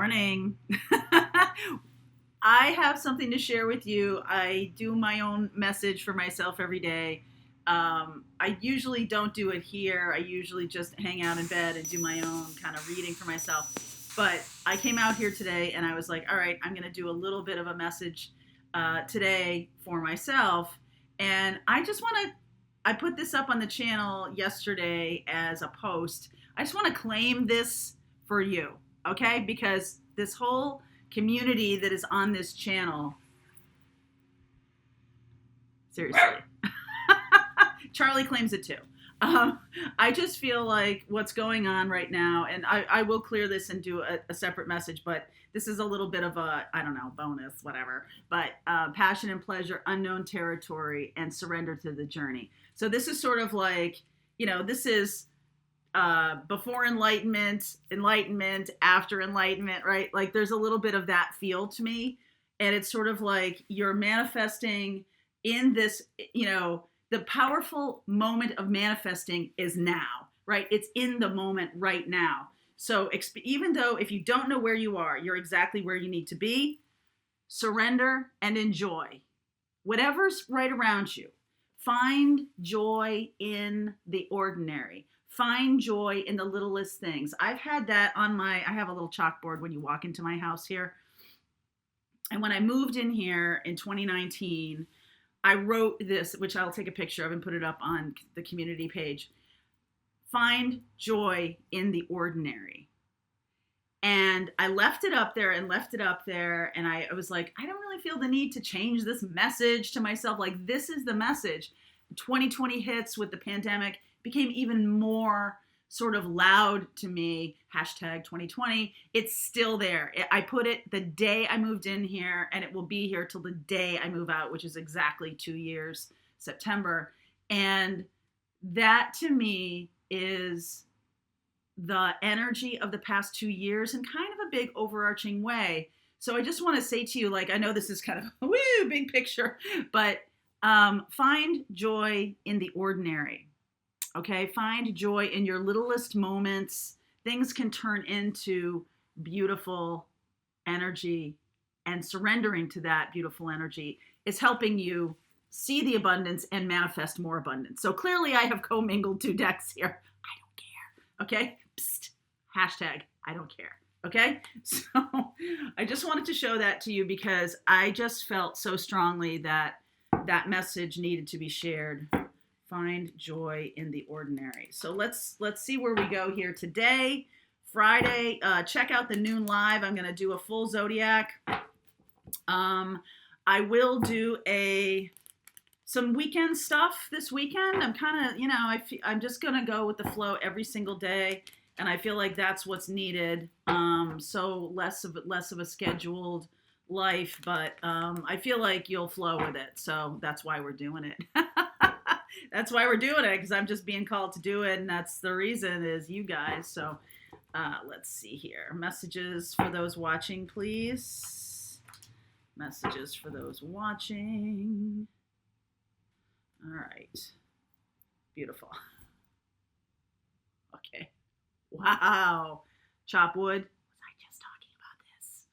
Morning. I have something to share with you. I do my own message for myself every day. I usually don't do it here. I usually just hang out in bed and do my own kind of reading for myself. But I came out here today and I was like, all right, I'm going to do a little bit of a message today for myself. And I just want to, I put this up on the channel yesterday as a post. I just want to claim this for you, okay? Because this whole community that is on this channel, seriously, Charlie claims it too. I just feel like what's going on right now, and I will clear this and do a separate message, but this is a little bit of a, I don't know, bonus, whatever. But passion and pleasure, unknown territory, and surrender to the journey. So this is sort of like, this is before enlightenment, after enlightenment, right? Like there's a little bit of that feel to me. And it's sort of like you're manifesting in this, the powerful moment of manifesting is now, right? It's in the moment right now. So even though if you don't know where you are, you're exactly where you need to be. Surrender and enjoy whatever's right around you. Find joy in the ordinary. Find joy in the littlest things. I've had that on I have a little chalkboard when you walk into my house here. And when I moved in here in 2019, I wrote this, which I'll take a picture of and put it up on the community page. Find joy in the ordinary. And I left it up there. And I was like, I don't really feel the need to change this message to myself. Like, this is the message. 2020 hits with the pandemic, became even more sort of loud to me. Hashtag 2020. It's still there. I put it the day I moved in here, and it will be here till the day I move out, which is exactly 2 years, September. And that to me is the energy of the past 2 years in kind of a big overarching way. So I just want to say to you, like, I know this is kind of a woo, big picture, but find joy in the ordinary. Okay, find joy in your littlest moments. Things can turn into beautiful energy, and surrendering to that beautiful energy is helping you see the abundance and manifest more abundance. So clearly I have commingled two decks here. I don't care. Okay, psst. Hashtag I don't care. Okay, so I just wanted to show that to you because I just felt so strongly that that message needed to be shared. Find joy in the ordinary. So let's see where we go here today. Friday, check out the noon live. I'm going to do a full zodiac. I will do some weekend stuff this weekend. I'm kind of, I'm just going to go with the flow every single day, and I feel like that's what's needed. So less of a scheduled life, but I feel like you'll flow with it. So that's why we're doing it. That's why we're doing it, because I'm just being called to do it, and that's the reason is you guys. So let's see here. Messages for those watching, please. Messages for those watching. All right. Beautiful. Okay. Wow. Chop wood. Was I just talking about this?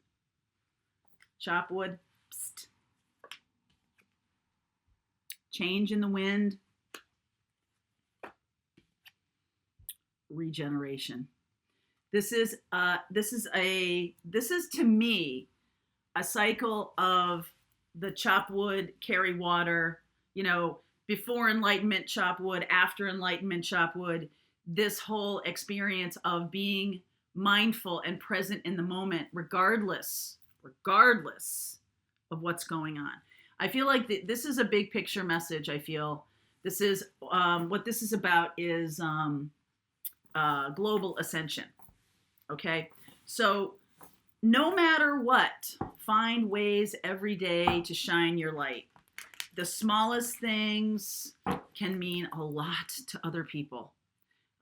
Chop wood. Psst. Change in the wind. Regeneration. This is to me a cycle of the chop wood, carry water, before enlightenment chop wood, after enlightenment chop wood, this whole experience of being mindful and present in the moment, regardless of what's going on. I feel like this is a big picture message. I feel this is what this is about is global ascension. Okay, so no matter what, find ways every day to shine your light. The smallest things can mean a lot to other people.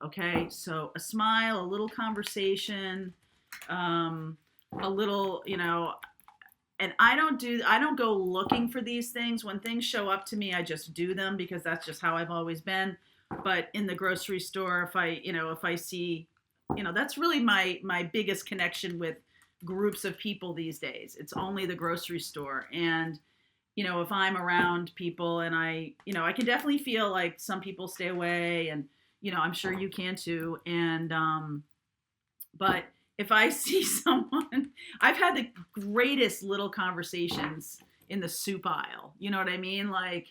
Okay, so a smile, a little conversation, a little, and I don't go looking for these things. When things show up to me, I just do them because that's just how I've always been. But in the grocery store, if I see, that's really my biggest connection with groups of people these days. It's only the grocery store. And, if I'm around people and I can definitely feel like some people stay away, and, I'm sure you can too. And, but if I see someone, I've had the greatest little conversations in the soup aisle. You know what I mean? Like,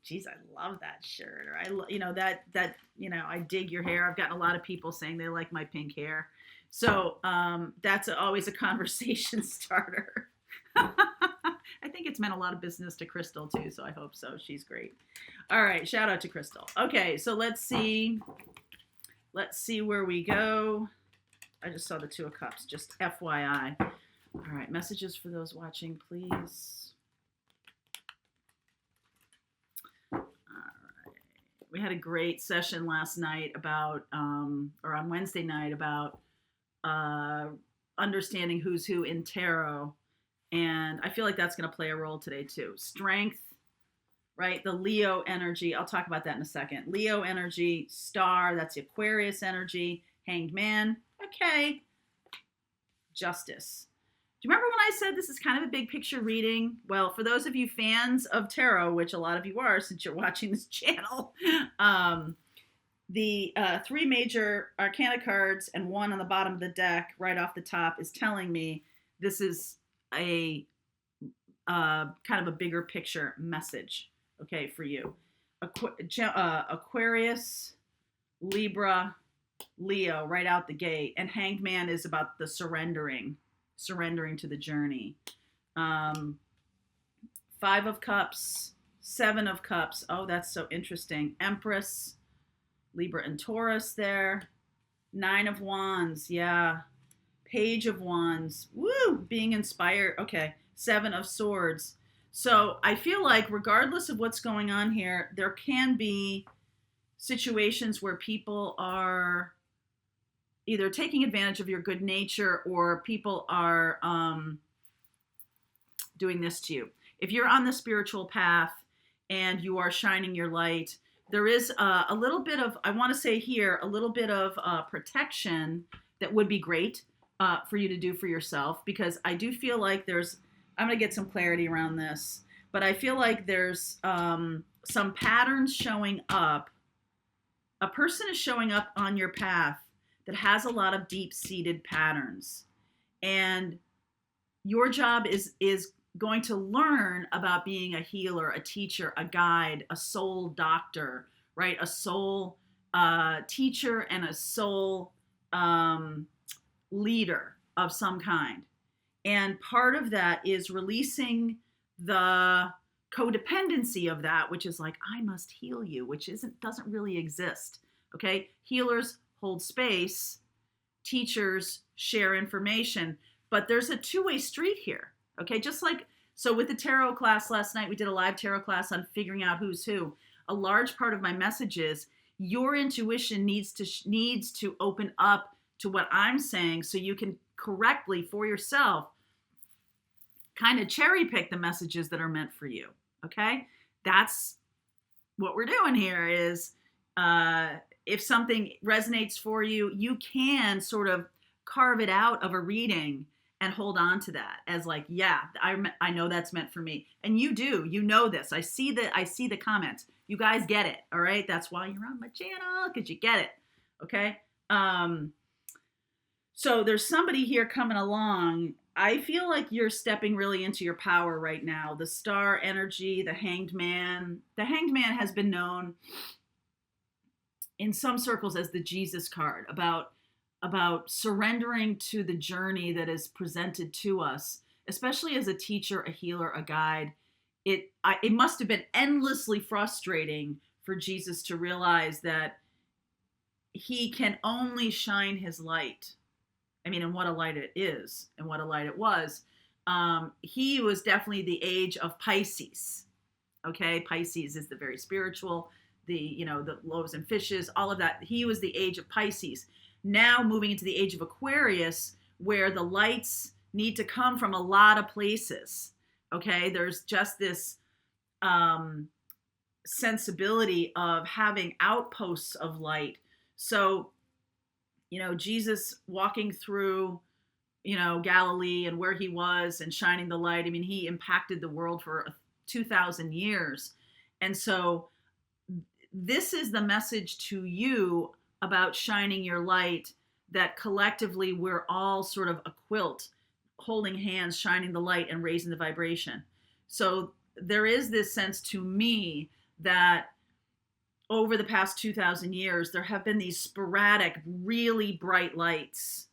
geez, I love that shirt, or I dig your hair. I've gotten a lot of people saying they like my pink hair. So that's always a conversation starter. I think it's meant a lot of business to Crystal too, so I hope so. She's great. All right, shout out to Crystal. Okay, so let's see where we go. I just saw the Two of Cups, just FYI. All right, messages for those watching, please. All right. We had a great session last night about, or on Wednesday night, about understanding who's who in tarot. And I feel like that's going to play a role today too. Strength, right? The Leo energy. I'll talk about that in a second. Leo energy, star, that's the Aquarius energy. Hanged man, okay. Justice. Do you remember when I said this is kind of a big picture reading? Well, for those of you fans of tarot, which a lot of you are since you're watching this channel, the three major arcana cards and one on the bottom of the deck right off the top is telling me this is a kind of a bigger picture message, okay, for you. Aquarius, Libra, Leo right out the gate, and Hanged Man is about the surrendering to the journey. 5 of Cups, 7 of Cups. Oh, that's so interesting. Empress, Libra and Taurus there. 9 of Wands, yeah. Page of Wands, woo, being inspired. Okay, 7 of Swords. So I feel like regardless of what's going on here, there can be situations where people are either taking advantage of your good nature or people are doing this to you. If you're on the spiritual path and you are shining your light, there is a little bit of, I want to say here, a little bit of protection that would be great for you to do for yourself, because I do feel like I'm going to get some clarity around this, but I feel like there's some patterns showing up. A person is showing up on your path that has a lot of deep-seated patterns. And your job is going to learn about being a healer, a teacher, a guide, a soul doctor, right? A soul teacher and a soul leader of some kind. And part of that is releasing the codependency of that, which is like, I must heal you, which doesn't really exist. Okay? Healers hold space, teachers share information, but there's a two-way street here. Okay? Just like, so with the tarot class last night, we did a live tarot class on figuring out who's who. A large part of my message is your intuition needs to open up to what I'm saying so you can correctly for yourself kind of cherry pick the messages that are meant for you. Okay? That's what we're doing here is if something resonates for you, you can sort of carve it out of a reading and hold on to that as like, yeah, I know that's meant for me. And you do, this. I see the comments. You guys get it. All right. That's why you're on my channel, because you get it. Okay. So there's somebody here coming along. I feel like you're stepping really into your power right now. The star energy, the Hanged Man. The Hanged Man has been known in some circles as the Jesus card, about surrendering to the journey that is presented to us, especially as a teacher, a healer, a guide. It must have been endlessly frustrating for Jesus to realize that he can only shine his light. I mean, and what a light it is, and what a light it was. He was definitely the age of Pisces. Okay, Pisces is the very spiritual, the loaves and fishes, all of that. He was the age of Pisces. Now moving into the age of Aquarius, where the lights need to come from a lot of places. Okay, there's just this sensibility of having outposts of light. So, Jesus walking through Galilee and where he was and shining the light. I mean, he impacted the world for 2,000 years. And so this is the message to you about shining your light, that collectively we're all sort of a quilt, holding hands, shining the light and raising the vibration. So there is this sense to me that over the past 2,000 years, there have been these sporadic, really bright lights.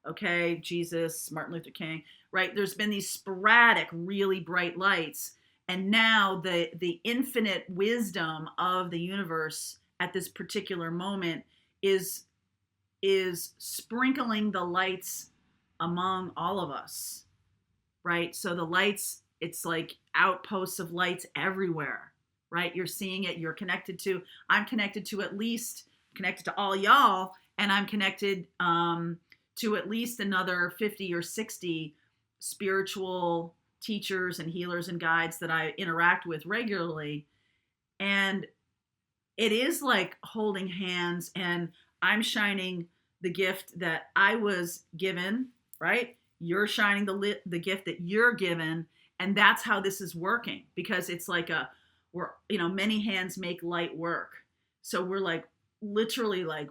Okay, Jesus, Martin Luther King, right? There's been these sporadic, really bright lights. And now the infinite wisdom of the universe at this particular moment is sprinkling the lights among all of us, right? So the lights, it's like outposts of lights everywhere, right? You're seeing it, I'm connected to all y'all, and I'm connected to at least another 50 or 60 spiritual teachers and healers and guides that I interact with regularly. And it is like holding hands, and I'm shining the gift that I was given, right? You're shining the gift that you're given. And that's how this is working, because it's like many hands make light work. So we're like literally like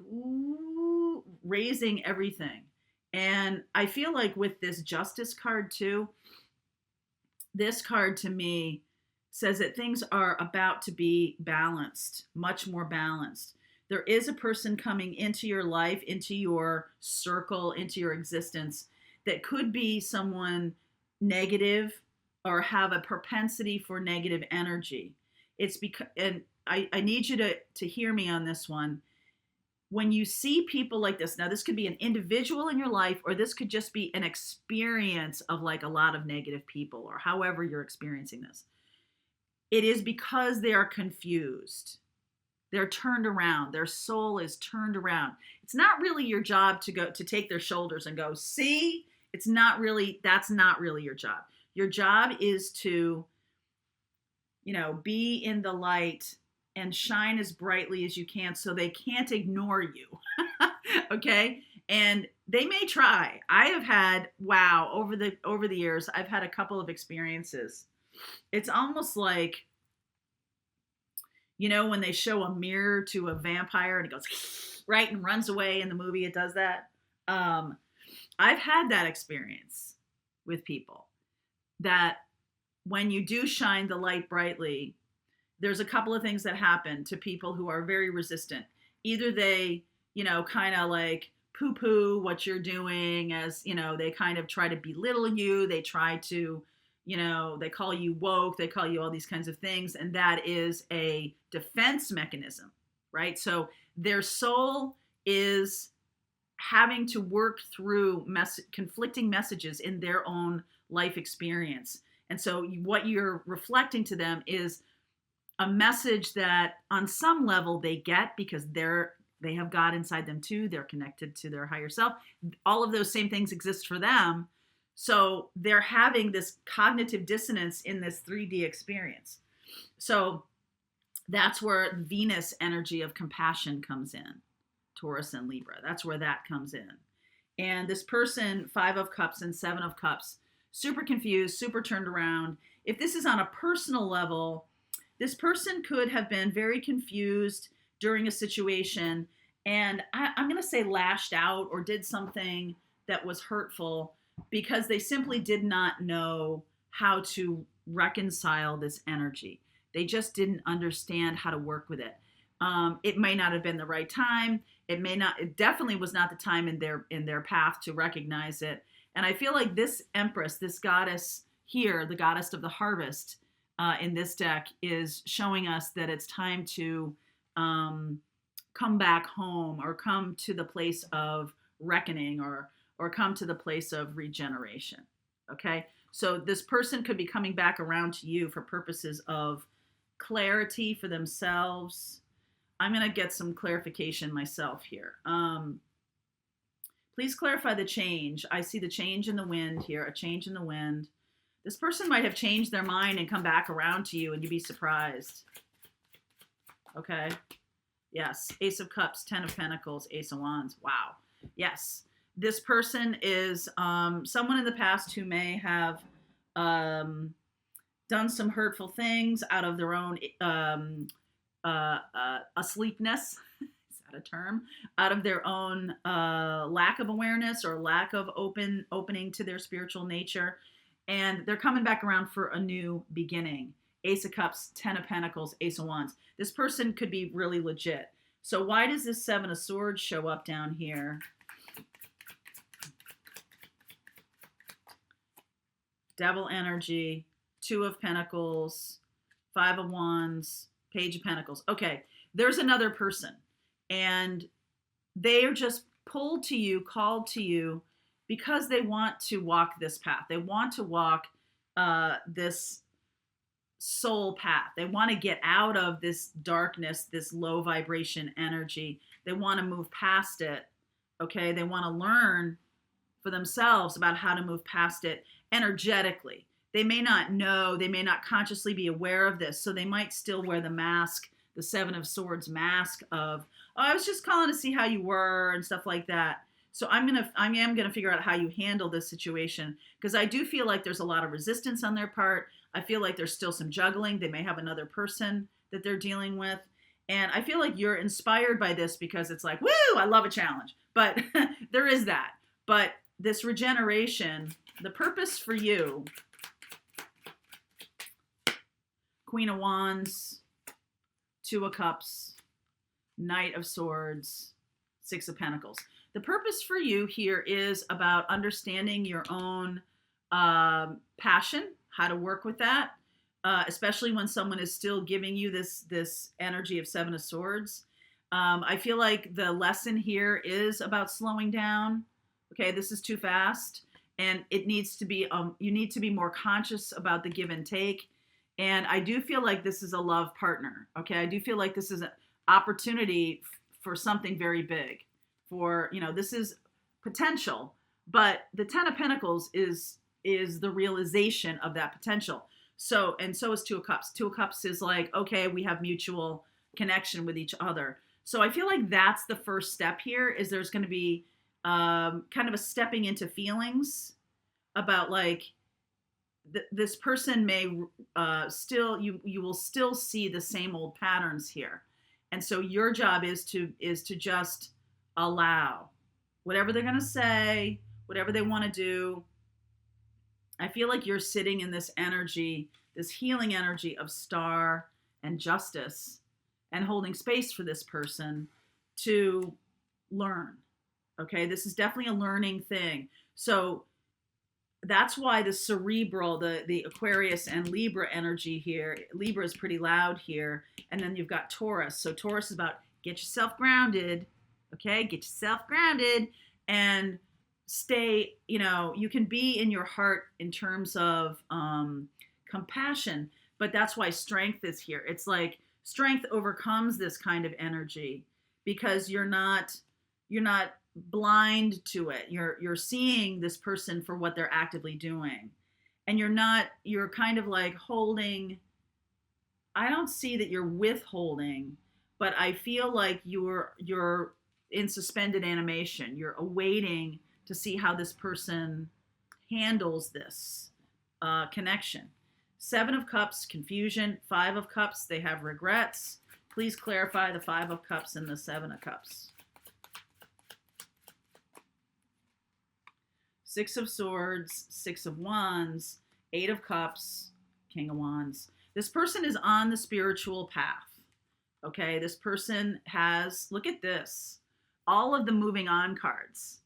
raising everything. And I feel like with this justice card too, this card to me says that things are about to be balanced, much more balanced. There is a person coming into your life, into your circle, into your existence that could be someone negative or have a propensity for negative energy. It's because, and I need you to hear me on this one. When you see people like this, now this could be an individual in your life, or this could just be an experience of like a lot of negative people, or however you're experiencing this. It is because they are confused. They're turned around. Their soul is turned around. It's not really your job to take their shoulders and go, see, that's not really your job. Your job is to, be in the light and shine as brightly as you can, so they can't ignore you. Okay? And they may try. I have had, over the years, I've had a couple of experiences. It's almost like, when they show a mirror to a vampire and it goes right and runs away in the movie, it does that. I've had that experience with people, that when you do shine the light brightly, there's a couple of things that happen to people who are very resistant. Either they, kind of like poo-poo what you're doing, as, they kind of try to belittle you. They try to, they call you woke, they call you all these kinds of things. And that is a defense mechanism, right? So their soul is having to work through conflicting messages in their own life experience. And so what you're reflecting to them is a message that on some level they get, because they have God inside them too. They're connected to their higher self. All of those same things exist for them. So they're having this cognitive dissonance in this 3D experience. So that's where Venus energy of compassion comes in, Taurus and Libra. That's where that comes in. And this person, 5 of Cups and 7 of Cups, super confused, super turned around. If this is on a personal level, this person could have been very confused during a situation, and I'm going to say lashed out or did something that was hurtful, because they simply did not know how to reconcile this energy. They just didn't understand how to work with it. It may not have been the right time. It definitely was not the time in their path to recognize it. And I feel like this Empress, this goddess here, the goddess of the harvest in this deck, is showing us that it's time to come back home, or come to the place of reckoning, or come to the place of regeneration. Okay? So this person could be coming back around to you for purposes of clarity for themselves. I'm going to get some clarification myself here. Please clarify the change. I see the change in the wind here, a change in the wind. This person might have changed their mind and come back around to you, and you'd be surprised. Okay? Yes. Ace of Cups, 10 of Pentacles, Ace of Wands. Wow. Yes. This person is someone in the past who may have um, done some hurtful things out of their own asleepness. Is that a term? Out of their own lack of awareness or lack of opening to their spiritual nature, and they're coming back around for a new beginning. Ace of Cups, Ten of Pentacles, Ace of Wands. This person could be really legit. So why does this Seven of Swords show up down here? Devil energy, Two of Pentacles, Five of Wands, Page of Pentacles. Okay, there's another person, and they are just pulled to you, called to you, because they want to walk this path. They want to walk this soul path. They want to get out of this darkness, this low vibration energy. They want to move past it. Okay, they want to learn for themselves about how to move past it energetically. They may not know, they may not consciously be aware of this, so they might still wear the mask, the Seven of Swords mask of, oh, I was just calling to see how you were and stuff like that. So I am gonna figure out how you handle this situation, because I do feel like there's a lot of resistance on their part. I feel like there's still some juggling. They may have another person that they're dealing with. And I feel like you're inspired by this because it's like, woo, I love a challenge. But there is that. But this regeneration, the purpose for you, Queen of Wands, Two of Cups, Knight of Swords, Six of Pentacles. The purpose for you here is about understanding your own passion, how to work with that, especially when someone is still giving you this energy of Seven of Swords. I feel like the lesson here is about slowing down. Okay, this is too fast, and it needs to be. You need to be more conscious about the give and take. And I do feel like this is a love partner. Okay, I do feel like this is an opportunity for something very big. For, this is potential, but the Ten of Pentacles is the realization of that potential. So is Two of Cups. Two of Cups is like, okay, we have mutual connection with each other. So I feel like that's the first step here, is there's going to be kind of a stepping into feelings about like this person may still, you will still see the same old patterns here. And so your job is to just allow whatever they're going to say, whatever they want to do. I feel like you're sitting in this energy, this healing energy of Star and Justice, and holding space for this person to learn. Okay, this is definitely a learning thing. So that's why the cerebral, the Aquarius and Libra energy here, Libra is pretty loud here. And then you've got Taurus. So Taurus is about get yourself grounded. Okay, get yourself grounded and stay, you can be in your heart in terms of compassion, but that's why strength is here. It's like strength overcomes this kind of energy because you're not blind to it. You're seeing this person for what they're actively doing. And you're kind of like holding, I don't see that you're withholding, but I feel like you're in suspended animation. You're awaiting to see how this person handles this connection. Seven of Cups, confusion. Five of Cups, they have regrets. Please clarify the Five of Cups and the Seven of Cups. Six of Swords, Six of Wands, Eight of Cups, King of Wands. This person is on the spiritual path. Okay, this person has, look at this, all of the moving on cards.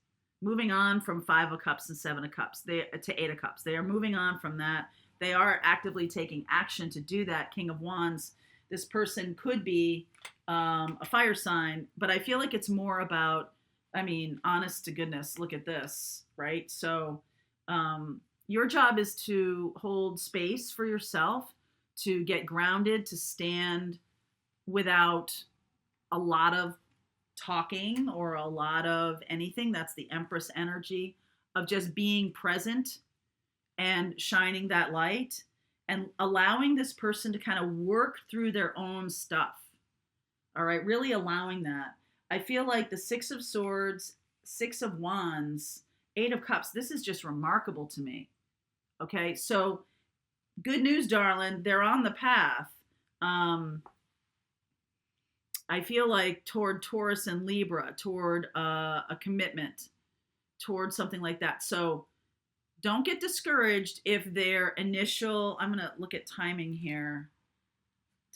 Moving on from Five of Cups and Seven of Cups to Eight of Cups. They are moving on from that. They are actively taking action to do that. King of Wands, this person could be a fire sign, but I feel like it's more about, honest to goodness, look at this, right? So your job is to hold space for yourself, to get grounded, to stand without a lot of talking or a lot of anything. That's the Empress energy of just being present and shining that light and allowing this person to kind of work through their own stuff. All right, really allowing that. I feel like the Six of Swords Six of Wands, Eight of Cups. This is just remarkable to me. Okay, so good news, darling. They're on the path. I feel like toward Taurus and Libra, toward a commitment, toward something like that. So don't get discouraged if their initial, I'm going to look at timing here.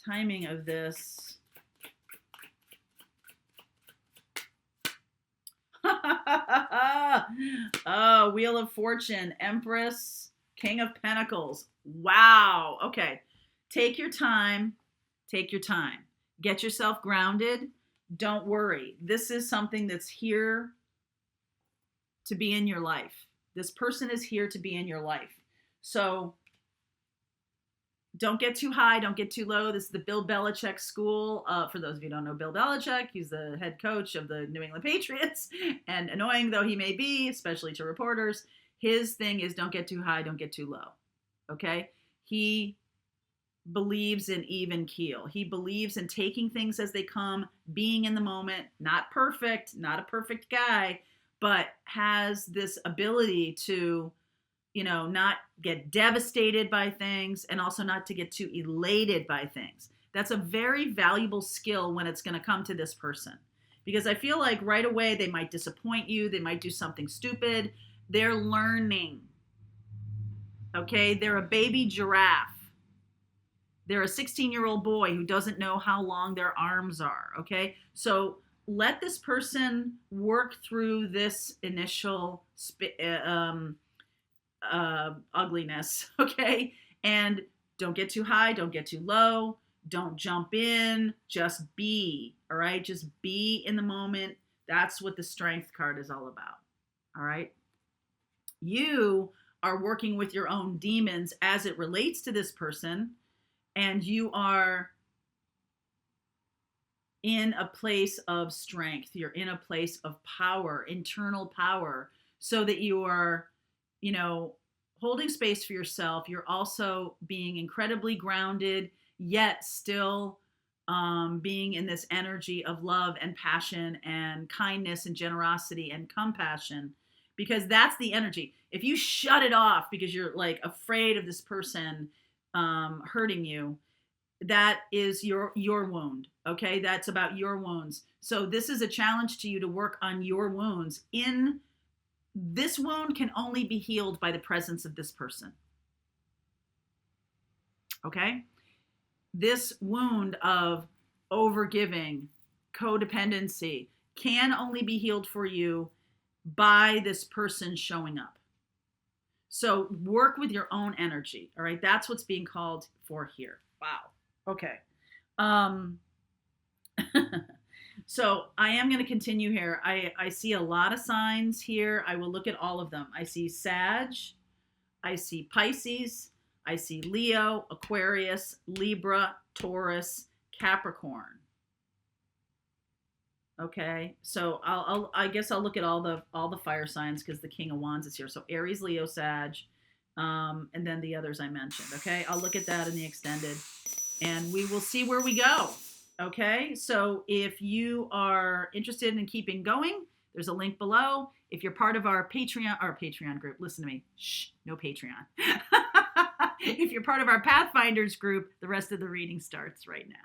Timing of this. Oh, Wheel of Fortune, Empress, King of Pentacles. Wow. Okay. Take your time. Take your time. Get yourself grounded. Don't worry. This is something that's here to be in your life. This person is here to be in your life. So don't get too high. Don't get too low. This is the Bill Belichick school. For those of you who don't know Bill Belichick, he's the head coach of the New England Patriots. And annoying though he may be, especially to reporters, his thing is don't get too high, don't get too low. Okay? He believes in even keel. He believes in taking things as they come, being in the moment, not perfect, not a perfect guy, but has this ability to, not get devastated by things and also not to get too elated by things. That's a very valuable skill when it's going to come to this person. Because I feel like right away they might disappoint you. They might do something stupid. They're learning. Okay? They're a baby giraffe. They're a 16-year-old boy who doesn't know how long their arms are. Okay? So let this person work through this initial ugliness, okay? And don't get too high, don't get too low, don't jump in, just be, all right? Just be in the moment. That's what the Strength card is all about, all right? You are working with your own demons as it relates to this person, and you are in a place of strength. You're in a place of power, internal power, so that you are holding space for yourself. You're also being incredibly grounded, yet still being in this energy of love and passion and kindness and generosity and compassion, because that's the energy. If you shut it off because you're like afraid of this person hurting you, that is your wound. Okay. That's about your wounds. So this is a challenge to you to work on your wounds. This wound can only be healed by the presence of this person. Okay? This wound of overgiving, codependency, can only be healed for you by this person showing up. So work with your own energy. All right? That's what's being called for here. Wow. Okay. So I am going to continue here. I see a lot of signs here. I will look at all of them. I see Sag, I see Pisces, I see Leo, Aquarius, Libra, Taurus, Capricorn. Okay, so I guess I'll look at all the fire signs because the King of Wands is here. So Aries, Leo, Sag, and then the others I mentioned. Okay, I'll look at that in the extended, and we will see where we go. Okay, so if you are interested in keeping going, there's a link below. If you're part of our Patreon group, listen to me. Shh, no Patreon. If you're part of our Pathfinders group, the rest of the reading starts right now.